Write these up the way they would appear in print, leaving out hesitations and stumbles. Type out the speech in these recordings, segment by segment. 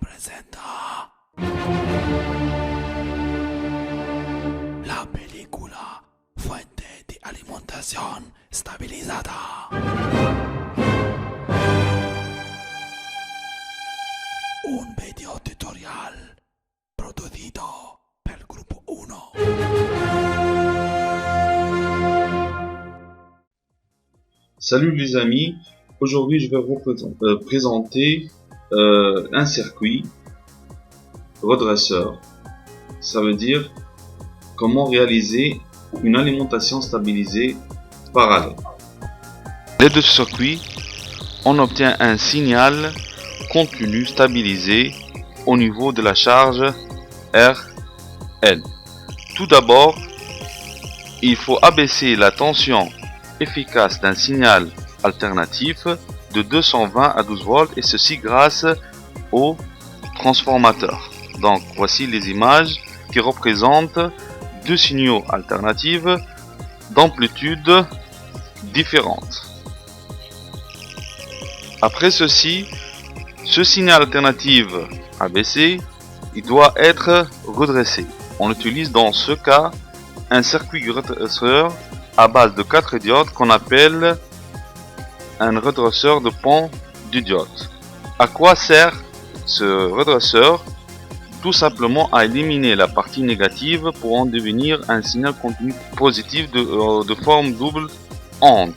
presenta la película Fuente de Alimentación Stabilizada. Un video tutorial producido per Grupo 1. Salut les amis, aujourd'hui je vais vous présenter un circuit redresseur. Ça veut dire comment réaliser une alimentation stabilisée parallèle. À l'aide de ce circuit, on obtient un signal continu stabilisé au niveau de la charge RL. Tout d'abord, il faut abaisser la tension efficace d'un signal alternatif de 220 à 12 volts, et ceci grâce au transformateur. Donc voici les images qui représentent deux signaux alternatifs d'amplitude différentes. Après ceci, ce signal alternatif abaissé, il doit être redressé. On utilise dans ce cas un circuit redresseur à base de 4 diodes qu'on appelle un redresseur de pont du diode. À quoi sert ce redresseur? Tout simplement à éliminer la partie négative pour en devenir un signal continu positif de forme double onde.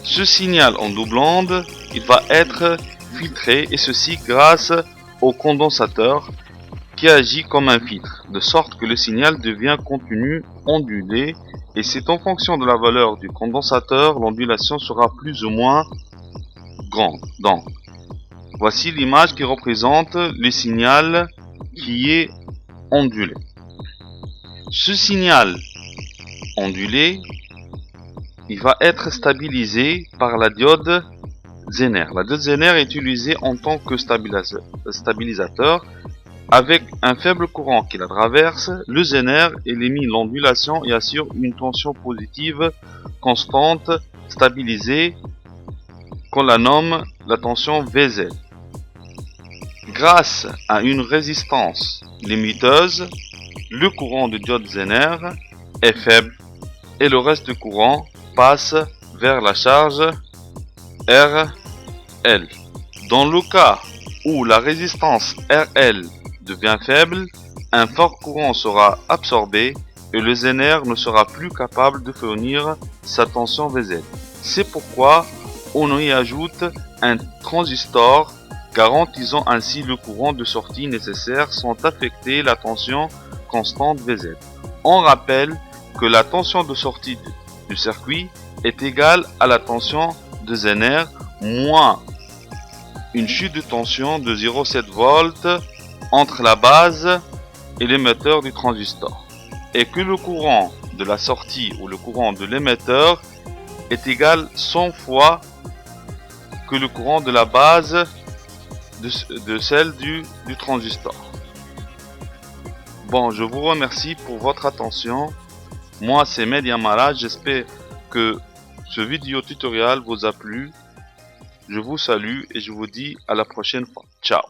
Ce signal en double onde, il va être filtré, et ceci grâce au condensateur qui agit comme un filtre, de sorte que le signal devient continu ondulé, et c'est en fonction de la valeur du condensateur, l'ondulation sera plus ou moins grande. Donc, voici l'image qui représente le signal qui est ondulé. Ce signal ondulé, il va être stabilisé par la diode Zener. La diode Zener est utilisée en tant que stabilisateur. Avec un faible courant qui la traverse, le Zener élimine l'ondulation et assure une tension positive constante stabilisée qu'on la nomme la tension VZ. Grâce à une résistance limiteuse, le courant du diode Zener est faible et le reste du courant passe vers la charge RL. Dans le cas où la résistance RL devient faible, un fort courant sera absorbé et le Zener ne sera plus capable de fournir sa tension VZ. C'est pourquoi on y ajoute un transistor garantissant ainsi le courant de sortie nécessaire sans affecter la tension constante VZ. On rappelle que la tension de sortie du circuit est égale à la tension de Zener moins une chute de tension de 0,7 volts entre la base et l'émetteur du transistor, et que le courant de la sortie ou le courant de l'émetteur est égal 100 fois que le courant de la base de celle du transistor. Bon, je vous remercie pour votre attention. Moi c'est Mehdi Amara, j'espère que ce vidéo tutoriel vous a plu. Je vous salue et je vous dis à la prochaine fois. Ciao.